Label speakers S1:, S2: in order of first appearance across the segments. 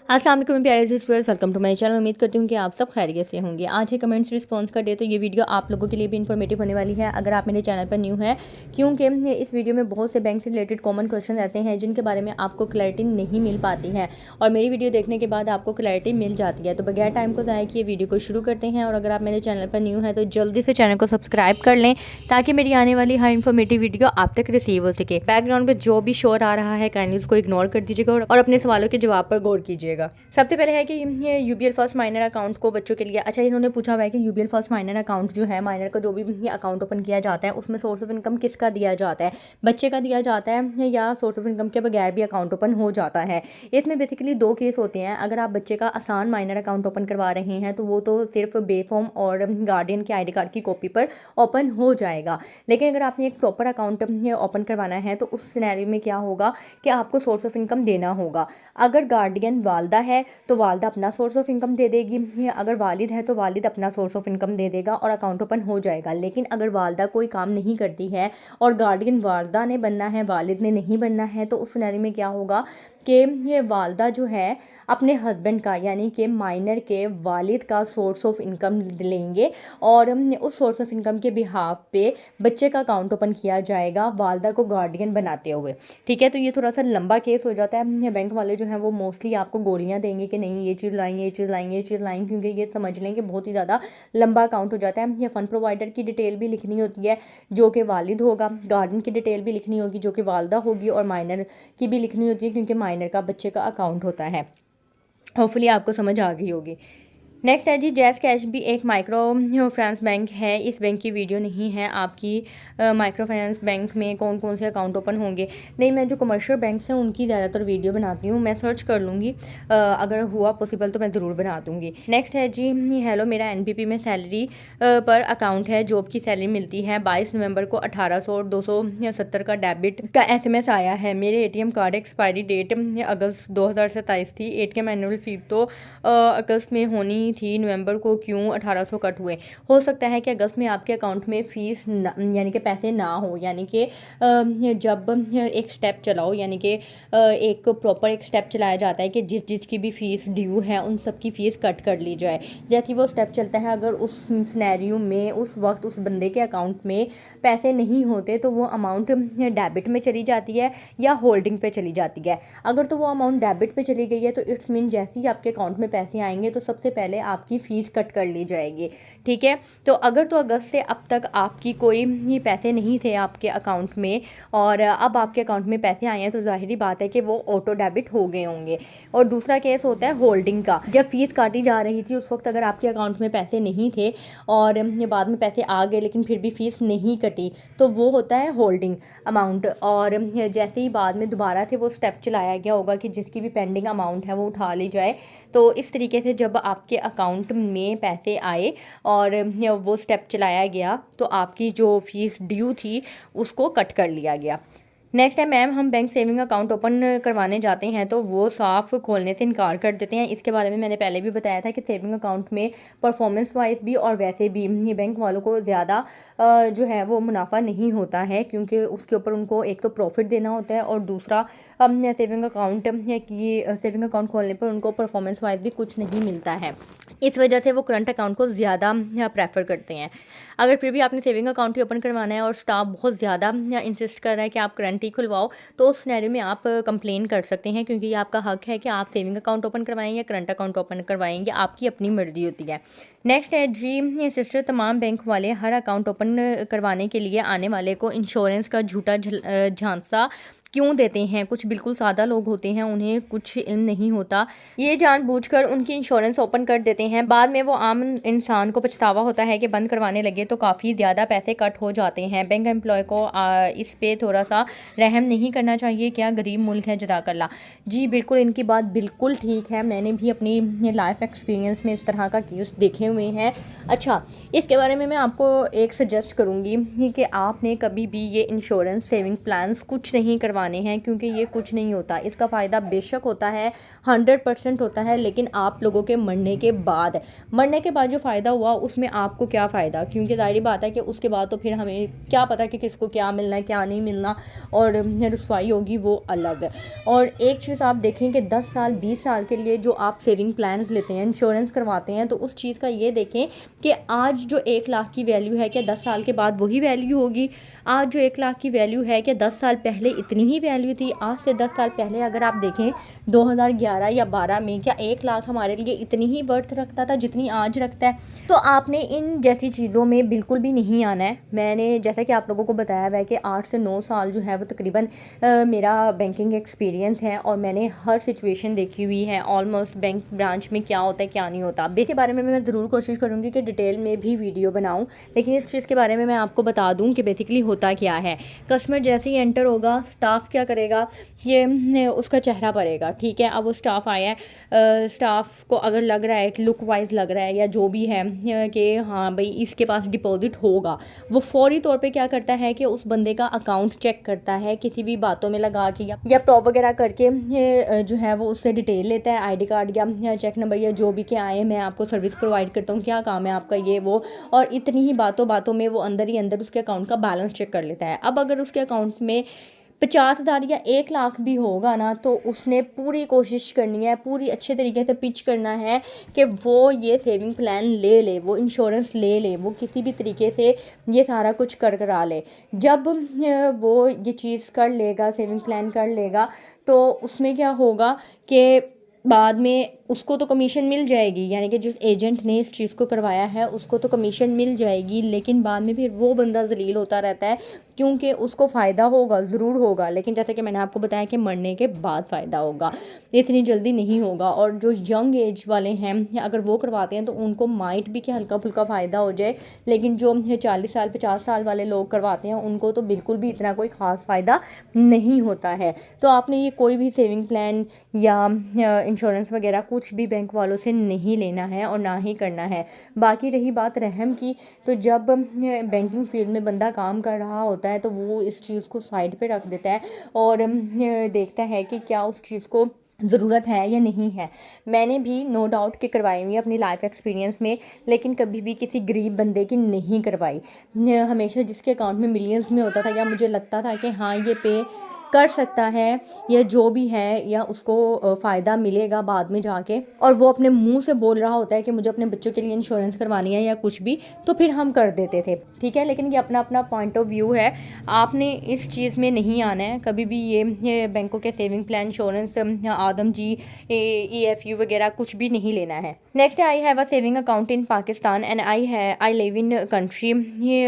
S1: अस्सलाम वालेकुम प्यारे से viewers, welcome to my channel. उम्मीद करती हूँ कि आप सब खैरियत से होंगे। आज है कमेंट्स रिस्पॉन्स का डे, तो ये वीडियो आप लोगों के लिए भी इन्फॉर्मेटिव होने वाली है अगर आप मेरे चैनल पर न्यू हैं, क्योंकि इस वीडियो में बहुत से बैंक से रिलेटेड कॉमन क्वेश्चन ऐसे हैं जिनके बारे में आपको क्लैरिटी नहीं मिल पाती है और मेरी वीडियो देखने के बाद आपको क्लैरिटी मिल जाती है। तो बगैर टाइम को ज़ाया किए वीडियो को शुरू करते हैं। और अगर आप मेरे चैनल पर न्यू हैं तो जल्दी से चैनल को सब्सक्राइब कर लें ताकि मेरी आने वाली हर इन्फॉर्मेटिव वीडियो आप तक रिसीव हो सके। बैकग्राउंड में जो भी शोर आ रहा है काइंडली उसको इग्नोर कर दीजिएगा और अपने सवालों के जवाब पर गौर कीजिएगा। सबसे पहले है कि ये यूबीएल फर्स्ट माइनर अकाउंट को बच्चों के लिए, अच्छा इन्होंने पूछा हुआ है कि यूबीएल फर्स्ट माइनर अकाउंट जो है, माइनर का जो भी अकाउंट ओपन किया जाता है उसमें सोर्स ऑफ इनकम किसका दिया जाता है, बच्चे का दिया जाता है या सोर्स ऑफ इनकम के बगैर भी अकाउंट ओपन हो जाता है। इसमें बेसिकली दो केस होते हैं। अगर आप बच्चे का आसान माइनर अकाउंट ओपन करवा रहे हैं तो वो तो सिर्फ बेफॉर्म और गार्डियन के आईडी कार्ड की कॉपी पर ओपन हो जाएगा। लेकिन अगर आपने एक प्रॉपर अकाउंट ओपन करवाना है तो उस सिनेरियो में क्या होगा कि आपको सोर्स ऑफ इनकम देना होगा। अगर गार्डियन वालदा है तो वालदा अपना सोर्स ऑफ इनकम दे देगी, अगर वालिद है तो वालिद अपना सोर्स ऑफ इनकम दे देगा और अकाउंट ओपन हो जाएगा। लेकिन अगर वालदा कोई काम नहीं करती है और गार्डियन वालदा ने बनना है, वालिद ने नहीं बनना है, तो उस सिनेरियो में क्या होगा कि ये वालदा जो है अपने हस्बैंड का यानी कि माइनर के वालिद का सोर्स ऑफ इनकम लेंगे और उस सोर्स ऑफ इनकम के बिहाफ पे बच्चे का अकाउंट ओपन किया जाएगा वालदा को गार्डियन बनाते हुए। ठीक है, तो ये थोड़ा सा लंबा केस हो जाता है। बैंक वाले जो हैं वो मोस्टली आपको गोलियां देंगे कि नहीं ये चीज़ लाएंगे, ये चीज़ लाएंगे, ये चीज़ लाएंगे, क्योंकि ये समझ लें कि बहुत ही ज़्यादा लंबा अकाउंट हो जाता है। ये फ़ंड प्रोवाइडर की डिटेल भी लिखनी होती है जो कि वालिद होगा, गार्डियन की डिटेल भी लिखनी होगी जो कि वालदा होगी, और माइनर की भी लिखनी होती है क्योंकि माइनर का बच्चे का अकाउंट होता है। होपफुली आपको समझ आ गई होगी। नेक्स्ट है जी, जैज़ कैश भी एक माइक्रो फाइनेंस बैंक है। इस बैंक की वीडियो नहीं है आपकी माइक्रो फाइनेंस बैंक में कौन कौन से अकाउंट ओपन होंगे। नहीं, मैं जो कमर्शियल बैंक्स हैं उनकी ज़्यादातर वीडियो बनाती हूँ, मैं सर्च कर लूँगी, अगर हुआ पॉसिबल तो मैं ज़रूर बना दूँगी। नेक्स्ट है जी, हेलो मेरा एनपीपी में सैलरी पर अकाउंट है, जॉब की सैलरी मिलती है। 22 नवंबर को 1800 और 270 का डेबिट का एसएमएस आया है। मेरे एटीएम कार्ड एक्सपायरी डेट अगस्त 2027 थी। एटीएम एनुअल फी तो अगस्त में होनी थी, नवंबर को क्यों 1800 कट हुए। हो सकता है कि अगस्त में आपके अकाउंट में फ़ीस यानी कि पैसे ना हो, यानी कि जब एक स्टेप चलाओ, यानी कि एक प्रॉपर एक स्टेप चलाया जाता है कि जिसकी भी फ़ीस ड्यू है उन सब की फ़ीस कट कर ली जाए। जैसे ही वो स्टेप चलता है, अगर उस सिनेरियो में उस वक्त उस बंदे के अकाउंट में पैसे नहीं होते तो वो अमाउंट डेबिट में चली जाती है या होल्डिंग पे चली जाती है। अगर तो वो अमाउंट डेबिट पे चली गई है तो इट्स मीन जैसे ही आपके अकाउंट में पैसे आएंगे तो सबसे पहले आपकी फ़ीस कट कर ली जाएगी। ठीक है, तो अगर तो अगस्त से अब तक आपकी कोई पैसे नहीं थे आपके अकाउंट में और अब आपके अकाउंट में पैसे आए हैं तो जाहिर बात है कि वो ऑटो डेबिट हो गए होंगे। और दूसरा केस होता है होल्डिंग का। जब फ़ीस काटी जा रही थी उस वक्त अगर आपके अकाउंट में पैसे नहीं थे और बाद में पैसे आ गए लेकिन फिर भी फ़ीस नहीं कटी तो वो होता है होल्डिंग अमाउंट। और जैसे ही बाद में दोबारा से वो स्टेप चलाया गया होगा कि जिसकी भी पेंडिंग अमाउंट है वो उठा ली जाए, तो इस तरीके से जब आपके अकाउंट में पैसे आए और वो स्टेप चलाया गया तो आपकी जो फ़ीस ड्यू थी उसको कट कर लिया गया। नेक्स्ट है, मैम हम बैंक सेविंग अकाउंट ओपन करवाने जाते हैं तो वो साफ़ खोलने से इनकार कर देते हैं। इसके बारे में मैंने पहले भी बताया था कि सेविंग अकाउंट में परफॉर्मेंस वाइज भी और वैसे भी ये बैंक वालों को ज़्यादा जो है वो मुनाफा नहीं होता है, क्योंकि उसके ऊपर उनको एक तो प्रॉफिट देना होता है और दूसरा सेविंग अकाउंट की सेविंग अकाउंट खोलने पर उनको परफॉर्मेंस वाइज भी कुछ नहीं मिलता है। इस वजह से वो करंट अकाउंट को ज़्यादा प्रेफर करते हैं। अगर फिर भी आपने सेविंग अकाउंट ही ओपन करवाना है और स्टाफ बहुत ज़्यादा इंसिस्ट कर रहा है कि आप करंट ही खुलवाओ, तो उस सिनेरियो में आप कंप्लेन कर सकते हैं, क्योंकि ये आपका हक है कि आप सेविंग अकाउंट ओपन करवाएं या करंट अकाउंट ओपन करवाएंगे, आपकी अपनी मर्जी होती है। नेक्स्ट है जी, सिस्टर तमाम बैंक वाले हर अकाउंट ओपन करवाने के लिए आने वाले को इंश्योरेंस का झूठा झांसा क्यों देते हैं। कुछ बिल्कुल सादा लोग होते हैं, उन्हें कुछ इल्म नहीं होता, ये जानबूझकर उनकी इंश्योरेंस ओपन कर देते हैं। बाद में वो आम इंसान को पछतावा होता है कि बंद करवाने लगे तो काफ़ी ज़्यादा पैसे कट हो जाते हैं। बैंक एम्प्लॉय को इस पे थोड़ा सा रहम नहीं करना चाहिए क्या, गरीब मुल्क है, जज़ाकल्लाह। जी बिल्कुल, इनकी बात बिल्कुल ठीक है, मैंने भी अपनी लाइफ एक्सपीरियंस में इस तरह का केस देखे हुए हैं। अच्छा, इसके बारे में मैं आपको एक सजेस्ट करूँगी कि आपने कभी भी ये इंश्योरेंस सेविंग प्लान्स कुछ नहीं करवाना करवाने हैं, क्योंकि ये कुछ नहीं होता। इसका फ़ायदा बेशक होता है, 100% होता है, लेकिन आप लोगों के मरने के बाद जो फ़ायदा हुआ उसमें आपको क्या फ़ायदा, क्योंकि ज़ाहिर बात है कि उसके बाद तो फिर हमें क्या पता कि किसको क्या मिलना है क्या नहीं मिलना, और रुसवाई होगी वो अलग। और एक चीज़ आप देखें कि 10 साल 20 साल के लिए जो आप सेविंग प्लान्स लेते हैं, इंश्योरेंस करवाते हैं, तो उस चीज़ का ये देखें कि आज जो 1 लाख की वैल्यू है, क्या 10 साल के बाद वही वैल्यू होगी? आज जो 1 लाख की वैल्यू है, क्या 10 साल पहले इतनी ही वैल्यू थी? आज से 10 साल पहले अगर आप देखें 2011 या 12 में, क्या 1 लाख हमारे लिए इतनी ही वर्थ रखता था जितनी आज रखता है? तो आपने इन जैसी चीज़ों में बिल्कुल भी नहीं आना है। मैंने जैसा कि आप लोगों को बताया हुआ है कि 8 से 9 साल जो है वो तकरीबन मेरा बैंकिंग एक्सपीरियंस है, और मैंने हर सिचुएशन देखी हुई है, ऑलमोस्ट बैंक ब्रांच में क्या होता है क्या नहीं होता। इसके बारे में मैं ज़रूर कोशिश करूँगी कि डिटेल में भी वीडियो बनाऊँ, लेकिन इस चीज़ के बारे में मैं आपको बता दूँ कि बेसिकली होता क्या है। कस्टमर जैसे ही एंटर होगा, स्टाफ क्या करेगा, ये उसका चेहरा पड़ेगा, ठीक है। अब वो स्टाफ आया है, स्टाफ को अगर लग रहा है कि लुक वाइज लग रहा है या जो भी है कि हाँ भाई इसके पास डिपॉजिट होगा, वो फौरी तौर पे क्या करता है कि उस बंदे का अकाउंट चेक करता है, किसी भी बातों में लगा के या प्रॉप वगैरह करके जो है वो उससे डिटेल लेता है, आईडी कार्ड या चेक नंबर या जो भी के आए, मैं आपको सर्विस प्रोवाइड करता हूँ, क्या काम है आपका, ये वो, और इतनी ही बातों में वो अंदर ही अंदर उसके अकाउंट का बैलेंस चेक कर लेता है। अब अगर उसके अकाउंट में 50,000 या 1 लाख भी होगा ना, तो उसने पूरी कोशिश करनी है, पूरी अच्छे तरीके से पिच करना है कि वो ये सेविंग प्लान ले, वो इंश्योरेंस ले, वो किसी भी तरीके से ये सारा कुछ करा ले। जब वो ये चीज़ कर लेगा, सेविंग प्लान कर लेगा, तो उसमें क्या होगा कि बाद में उसको तो कमीशन मिल जाएगी, यानी कि जिस एजेंट ने इस चीज़ को करवाया है उसको तो कमीशन मिल जाएगी, लेकिन बाद में फिर वो बंदा ज़लील होता रहता है, क्योंकि उसको फ़ायदा होगा, ज़रूर होगा, लेकिन जैसे कि मैंने आपको बताया कि मरने के बाद फ़ायदा होगा, इतनी जल्दी नहीं होगा। और जो यंग एज वाले हैं अगर वो करवाते हैं तो उनको माइट भी कि हल्का फुल्का फ़ायदा हो जाए, लेकिन जो 40 साल 50 साल वाले लोग करवाते हैं उनको तो बिल्कुल भी इतना कोई ख़ास फ़ायदा नहीं होता है। तो आपने ये कोई भी सेविंग प्लान या इंश्योरेंस वगैरह कुछ भी बैंक वालों से नहीं लेना है और ना ही करना है। बाकी रही बात रहम की, तो जब बैंकिंग फील्ड में बंदा काम कर रहा होता है तो वो इस चीज़ को साइड पे रख देता है और देखता है कि क्या उस चीज़ को ज़रूरत है या नहीं है। मैंने भी नो डाउट कि करवाई हुई है अपनी लाइफ एक्सपीरियंस में, लेकिन कभी भी किसी गरीब बंदे की नहीं करवाई। हमेशा जिसके अकाउंट में मिलियंस में होता था या मुझे लगता था कि हाँ ये पे कर सकता है या जो भी है, या उसको फ़ायदा मिलेगा बाद में जाके, और वो अपने मुंह से बोल रहा होता है कि मुझे अपने बच्चों के लिए इंश्योरेंस करवानी है या कुछ भी, तो फिर हम कर देते थे, ठीक है। लेकिन ये अपना अपना पॉइंट ऑफ व्यू है, आपने इस चीज़ में नहीं आना है कभी भी। ये बैंकों के saving plan, insurance, Adamjee, EFU वगैरह कुछ भी नहीं लेना है। Next, I have a saving account in Pakistan and I live in country,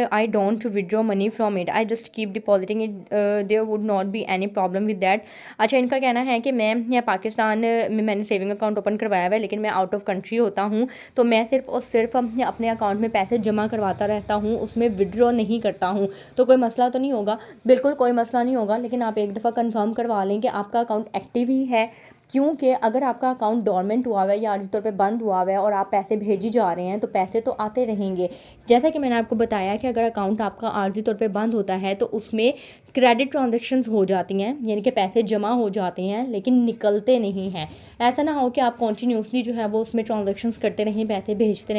S1: I don't withdraw money from it, I just keep depositing it, there would not be any problem with that. अच्छा, इनका कहना है कि मैं पाकिस्तान में मैंने saving account open करवाया हुआ है, लेकिन मैं आउट ऑफ कंट्री होता हूँ, तो मैं सिर्फ और सिर्फ अपने अकाउंट में पैसे जमा करवाता रहता हूँ, उसमें विड्रॉ नहीं करता हूँ, तो कोई मसला तो नहीं होगा? बिल्कुल कोई मसला नहीं होगा, लेकिन आप एक दफ़ा कंफर्म करवा लें कि आपका अकाउंट एक्टिव ही है, क्योंकि अगर आपका अकाउंट डोरमेंट हुआ हुआ है या आर्जी तौर पे बंद हुआ हुआ है और आप पैसे भेजी जा रहे हैं, तो पैसे तो आते रहेंगे। जैसा कि मैंने आपको बताया कि अगर अकाउंट आपका आर्जी तौर पे बंद होता है तो उसमें क्रेडिट ट्रांजैक्शंस हो जाती हैं, यानी कि पैसे जमा हो जाते हैं लेकिन निकलते नहीं हैं। ऐसा ना हो कि आप कॉन्टीन्यूसली जो है वो उसमें ट्रांजैक्शंस करते रहें, पैसे भेजते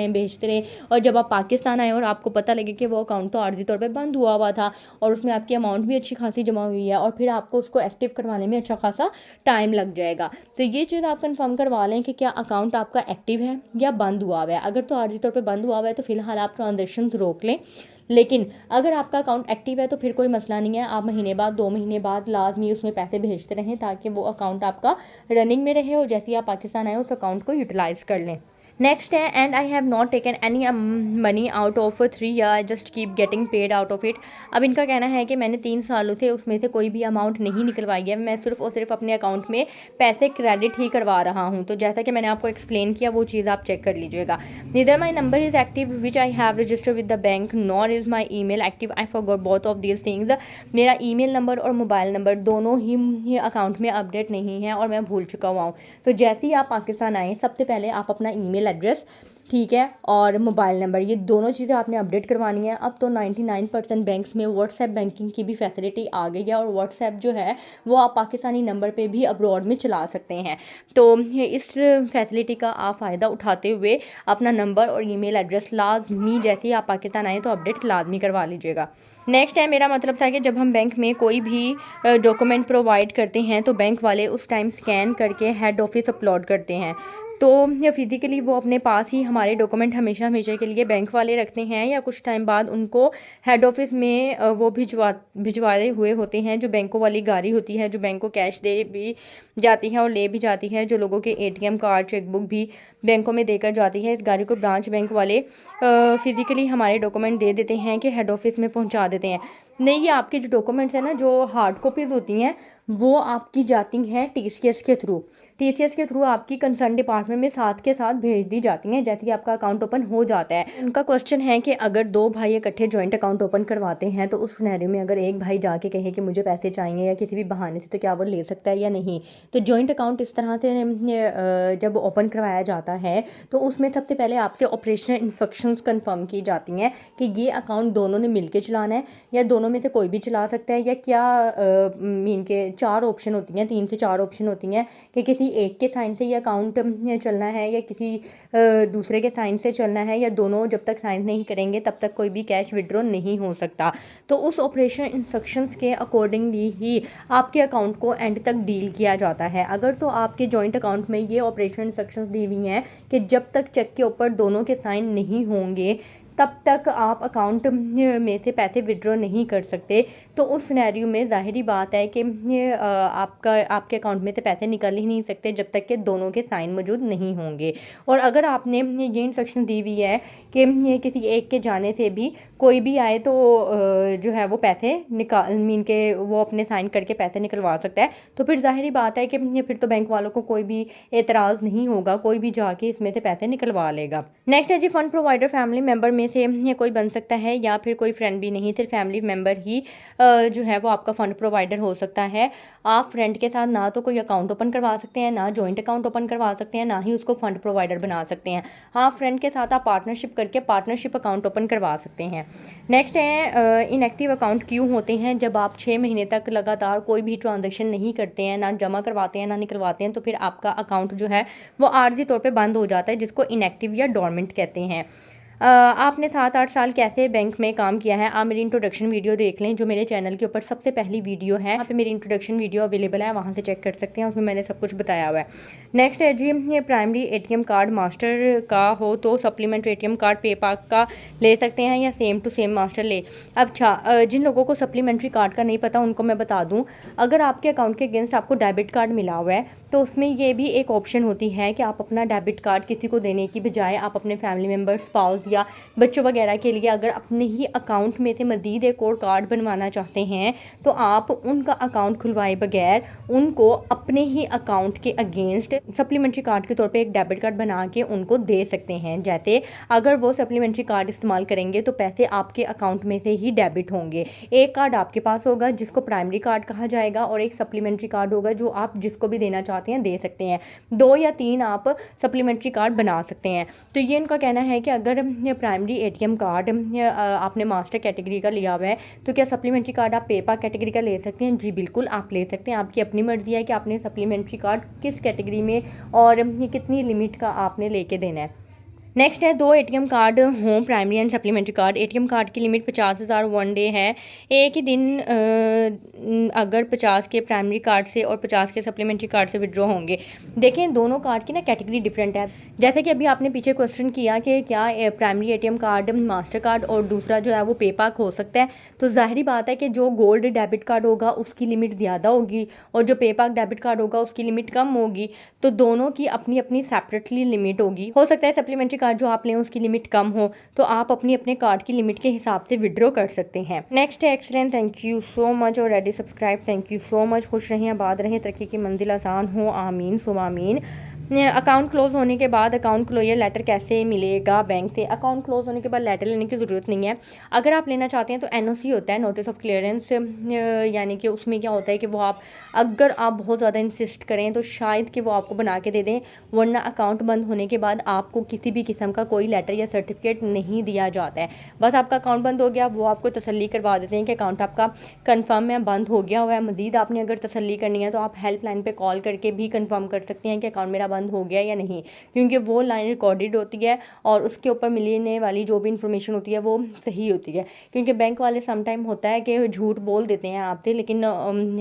S1: रहें, और जब आप पाकिस्तान आए और आपको पता लगे कि वो अकाउंट तो आर्जी तौर पे बंद हुआ हुआ था और उसमें आपकी अमाउंट भी अच्छी खासी जमा हुई है, और फिर आपको उसको एक्टिव करवाने में अच्छा खासा टाइम लग जाएगा। तो ये चीज़ आप कंफर्म करवा लें कि क्या अकाउंट आपका एक्टिव है या बंद हुआ हुआ है। अगर तो आर्जी तौर पे बंद हुआ हुआ है तो फिलहाल आप ट्रांजैक्शंस रोक लें, लेकिन अगर आपका अकाउंट एक्टिव है तो फिर कोई मसला नहीं है, आप महीने बाद 2 महीने बाद लाजमी उसमें पैसे भेजते रहें ताकि वो अकाउंट आपका रनिंग में रहे और जैसे ही आप पाकिस्तान आए उस अकाउंट को यूटिलाइज़ कर लें। नेक्स्ट है, and I have not taken any money out of 3 year, I just keep getting paid out of it. अब इनका कहना है कि मैंने 3 सालों से उसमें से कोई भी अमाउंट नहीं निकलवाई है, मैं सिर्फ और सिर्फ अपने अकाउंट में पैसे क्रेडिट ही करवा रहा हूँ। तो जैसा कि मैंने आपको एक्सप्लेन किया वो चीज़ आप चेक कर लीजिएगा। Neither my number is active which I have registered with the bank, nor is my email active, I forgot both of these things. मेरा ईमेल नंबर और मोबाइल नंबर दोनों ही अकाउंट में अपडेट नहीं है और मैं भूल चुका हुआ हूँ। तो जैसे ही आप पाकिस्तान आएँ सबसे पहले आप अपना ईमेल एड्रेस ठीक है, और मोबाइल नंबर, ये दोनों चीज़ें आपने अपडेट करवानी है। अब तो 99% बैंक्स में व्हाट्सएप बैंकिंग की भी फैसिलिटी आ गई है और व्हाट्सएप जो है वो आप पाकिस्तानी नंबर पे भी अब्रॉड में चला सकते हैं। तो इस फैसिलिटी का आप फ़ायदा उठाते हुए अपना नंबर और ईमेल एड्रेस लाजमी जैसे ही आप पाकिस्तान आए तो अपडेट लाजमी करवा लीजिएगा। नेक्स्ट है, मेरा मतलब था कि जब हम बैंक में कोई भी डॉक्यूमेंट प्रोवाइड करते हैं तो बैंक वाले उस टाइम स्कैन करके हेड ऑफिस अपलोड करते हैं। तो फिज़िकली वो अपने पास ही हमारे डॉक्यूमेंट हमेशा हमेशा के लिए बैंक वाले रखते हैं या कुछ टाइम बाद उनको हेड ऑफिस में वो भिजवाए हुए होते हैं। जो बैंकों वाली गाड़ी होती है जो बैंक को कैश दे भी जाती है और ले भी जाती है, जो लोगों के एटीएम कार्ड चेकबुक भी बैंकों में देकर जाती है, इस गाड़ी को ब्रांच बैंक वाले फिज़िकली हमारे डॉक्यूमेंट दे देते हैं कि हेड ऑफिस में पहुंचा देते हैं। नहीं, ये आपके जो डॉक्यूमेंट्स हैं ना, जो हार्ड कॉपीज़ होती हैं वो आपकी जाती हैं टीसीएस के थ्रू। टीसीएस के थ्रू आपकी कंसर्न डिपार्टमेंट में साथ के साथ भेज दी जाती हैं जैसे कि आपका अकाउंट ओपन हो जाता है। उनका क्वेश्चन है कि अगर दो भाई इकट्ठे जॉइंट अकाउंट ओपन करवाते हैं तो उस सिनेरियो में अगर एक भाई जाके कहे कि मुझे पैसे चाहिए या किसी भी बहाने से, तो क्या वो ले सकता है या नहीं। तो जॉइंट अकाउंट इस तरह से जब ओपन करवाया जाता है तो उसमें सबसे पहले आपसे ऑपरेशनल इंस्ट्रक्शंस कंफर्म की जाती हैं कि ये अकाउंट दोनों ने मिलकर चलाना है या दोनों में से कोई भी चला सकता है, या क्या मीन के 4 ऑप्शन होती हैं, 3 से 4 ऑप्शन होती हैं कि किसी एक के साइन से ये अकाउंट चलना है या किसी दूसरे के साइन से चलना है, या दोनों जब तक साइन नहीं करेंगे तब तक कोई भी कैश विड्रॉ नहीं हो सकता। तो उस ऑपरेशन इंस्ट्रक्शंस के अकॉर्डिंगली ही आपके अकाउंट को एंड तक डील किया जाता है। अगर तो आपके जॉइंट अकाउंट में ये ऑपरेशन इंस्ट्रक्शंस दी हुई हैं कि जब तक चेक के ऊपर दोनों के साइन नहीं होंगे तब तक आप अकाउंट में से पैसे विड्रॉ नहीं कर सकते, तो उस सिनेरियो में ज़ाहिरी बात है कि आपके अकाउंट में से पैसे निकल ही नहीं सकते जब तक कि दोनों के साइन मौजूद नहीं होंगे। और अगर आपने ये इंस्ट्रक्शन दी हुई है कि किसी एक के जाने से भी कोई भी आए तो जो है वो पैसे मीन के वो अपने साइन करके पैसे निकलवा सकता है, तो फिर ज़ाहिरी बात है कि फिर तो बैंक वालों को कोई भी एतराज़ नहीं होगा, कोई भी जाके इसमें से पैसे निकलवा लेगा। नेक्स्ट है जी, फ़ंड प्रोवाइडर फैमिली मेम्बर में से कोई बन सकता है या फिर कोई फ्रेंड भी नहीं, सिर्फ फैमिली मेम्बर ही जो है वो आपका फ़ंड प्रोवाइडर हो सकता है। आप फ्रेंड के साथ ना तो कोई अकाउंट ओपन करवा सकते हैं, ना जॉइंट अकाउंट ओपन करवा सकते हैं, ना ही उसको फ़ंड प्रोवाइडर बना सकते हैं। हाँ, फ्रेंड के साथ आप पार्टनरशिप करके पार्टनरशिप अकाउंट ओपन करवा सकते हैं। नेक्स्ट है, इनएक्टिव अकाउंट क्यों होते हैं। जब आप 6 महीने तक लगातार कोई भी ट्रांजेक्शन नहीं करते हैं, ना जमा करवाते हैं ना निकलवाते हैं, तो फिर आपका अकाउंट जो है वो आर्जी तौर पे बंद हो जाता है, जिसको इनएक्टिव या डोरमेंट कहते हैं। आपने 7-8 साल कैसे बैंक में काम किया है, आप मेरी इंट्रोडक्शन वीडियो देख लें जो मेरे चैनल के ऊपर सबसे पहली वीडियो है, वहाँ पे मेरी इंट्रोडक्शन वीडियो अवेलेबल है, वहाँ से चेक कर सकते हैं, उसमें मैंने सब कुछ बताया हुआ है। नेक्स्ट है जी, ये प्राइमरी एटीएम कार्ड मास्टर का हो तो सप्लीमेंट्री एटीएम कार्ड पेपाक का ले सकते हैं या सेम टू सेम मास्टर ले। अच्छा, जिन लोगों को सप्लीमेंट्री कार्ड का नहीं पता उनको मैं बता दूँ, अगर आपके अकाउंट के अगेंस्ट आपको डेबिट कार्ड मिला हुआ है तो उसमें ये भी एक ऑप्शन होती है कि आप अपना डेबिट कार्ड किसी को देने की बजाय आप अपने फैमिली मेम्बर, स्पाउस या बच्चों वगैरह के लिए अगर अपने ही अकाउंट में से मज़ीद एक और कार्ड बनवाना चाहते हैं तो आप उनका अकाउंट खुलवाए बगैर उनको अपने ही अकाउंट के अगेंस्ट सप्लीमेंट्री कार्ड के तौर पे एक डेबिट कार्ड बना के उनको दे सकते हैं। जैसे अगर वो सप्लीमेंट्री कार्ड इस्तेमाल करेंगे तो पैसे आपके अकाउंट में से ही डेबिट होंगे। एक कार्ड आपके पास होगा जिसको प्राइमरी कार्ड कहा जाएगा और एक सप्लीमेंट्री कार्ड होगा जो आप जिसको भी देना चाहते हैं दे सकते हैं। 2 या 3 आप सप्लीमेंट्री कार्ड बना सकते हैं। तो ये इनका कहना है कि अगर प्राइमरी एटीएम कार्ड आपने मास्टर कैटेगरी का लिया हुआ है तो क्या सप्लीमेंट्री कार्ड आप पेपाक कैटेगरी का ले सकते हैं। जी बिल्कुल आप ले सकते हैं, आपकी अपनी मर्जी है कि आपने सप्लीमेंट्री कार्ड किस कैटेगरी में और कितनी लिमिट का आपने लेके देना है। नेक्स्ट है, 2 एटीएम कार्ड हों primary and supplementary card. ATM card की लिमिट 50,000 वन डे है। एक ही दिन अगर 50 के प्राइमरी कार्ड से और 50 के सप्लीमेंट्री कार्ड से विड्रॉ होंगे। देखें दोनों कार्ड की ना कैटेगरी डिफरेंट है। जैसे कि अभी आपने पीछे क्वेश्चन किया कि क्या primary ATM card master card और दूसरा जो है वो पेपाक हो सकता है, तो जाहिर बात है कि जो गोल्ड डेबिट कार्ड होगा उसकी लिमिट ज़्यादा होगी और जो पेपाक डेबिट कार्ड होगा उसकी लिमिट कम होगी। तो दोनों की अपनी अपनी सेपरेटली लिमिट होगी। हो सकता है सप्लीमेंट्री कार्ड जो आप लें उसकी लिमिट कम हो तो आप अपनी अपने कार्ड की लिमिट के हिसाब से विड्रॉ कर सकते हैं। नेक्स्ट है, excellent, thank you so much और ready subscribe, thank you so much. खुश रहें, आबाद रहें, तरक्की की मंजिल आसान हो, आमीन सुम आमीन। अकाउंट क्लोज़ होने के बाद अकाउंट क्लोजर लेटर कैसे मिलेगा बैंक से? अकाउंट क्लोज़ होने के बाद लेटर लेने की ज़रूरत नहीं है। अगर आप लेना चाहते हैं तो एनओसी होता है, नोटिस ऑफ क्लियरेंस, यानी कि उसमें क्या होता है कि वो आप अगर आप बहुत ज़्यादा इंसिस्ट करें तो शायद कि वो आपको बना के दे दें, वरना अकाउंट बंद होने के बाद आपको किसी भी किस्म का कोई लेटर या सर्टिफिकेट नहीं दिया जाता है। बस आपका अकाउंट बंद हो गया, वो आपको तसल्ली करवा देते हैं कि अकाउंट आपका कन्फर्म है, बंद हो गया हुआ है। मज़ीद आपने अगर तसल्ली करनी है तो आप हेल्पलाइन पे कॉल करके भी कंफर्म कर सकते हैं कि अकाउंट मेरा बंद हो गया या नहीं, क्योंकि वो लाइन रिकॉर्डेड होती है और उसके ऊपर मिलने वाली जो भी इंफॉर्मेशन होती है वो सही होती है। क्योंकि बैंक वाले सम टाइम होता है कि झूठ बोल देते हैं आपसे, लेकिन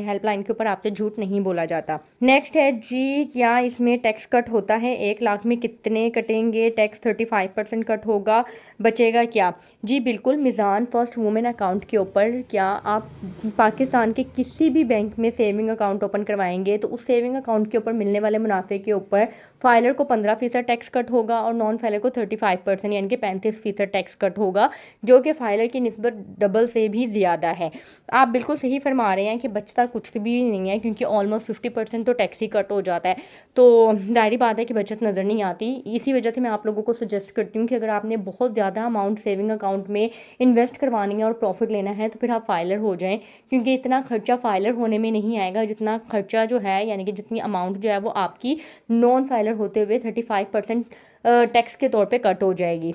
S1: हेल्पलाइन के ऊपर आपसे झूठ नहीं बोला जाता। नेक्स्ट है जी, क्या इसमें टैक्स कट होता है? 1 लाख में कितने कटेंगे टैक्स? 35% कट होगा, बचेगा क्या? जी बिल्कुल, मिज़ान फर्स्ट वुमेन अकाउंट के ऊपर क्या आप पाकिस्तान के किसी भी बैंक में सेविंग अकाउंट ओपन करवाएंगे तो उस सेविंग अकाउंट के ऊपर मिलने वाले मुनाफे के ऊपर फाइलर को 15% टैक्स कट होगा और नॉन फाइलर को 35% यानी कि 35% टैक्स कट होगा, जो कि फाइलर की निस्बत डबल से भी ज़्यादा है। आप बिल्कुल सही फरमा रहे हैं कि बचता कुछ भी नहीं है, क्योंकि ऑलमोस्ट 50% तो टैक्स ही कट हो जाता है। तो ज़ाहिर बात है कि बचत नज़र नहीं आती। इसी वजह से मैं आप लोगों को सजेस्ट करती हूँ कि अगर आपने बहुत ज़्यादा अमाउंट सेविंग अकाउंट में इन्वेस्ट करवानी है और प्रॉफिट लेना है तो फिर आप फाइलर हो जाएं, क्योंकि इतना खर्चा फाइलर होने में नहीं आएगा जितना खर्चा जो है, यानी कि जितनी अमाउंट जो है वो आपकी नॉन फाइलर होते हुए 35% टैक्स के तौर पे कट हो जाएगी।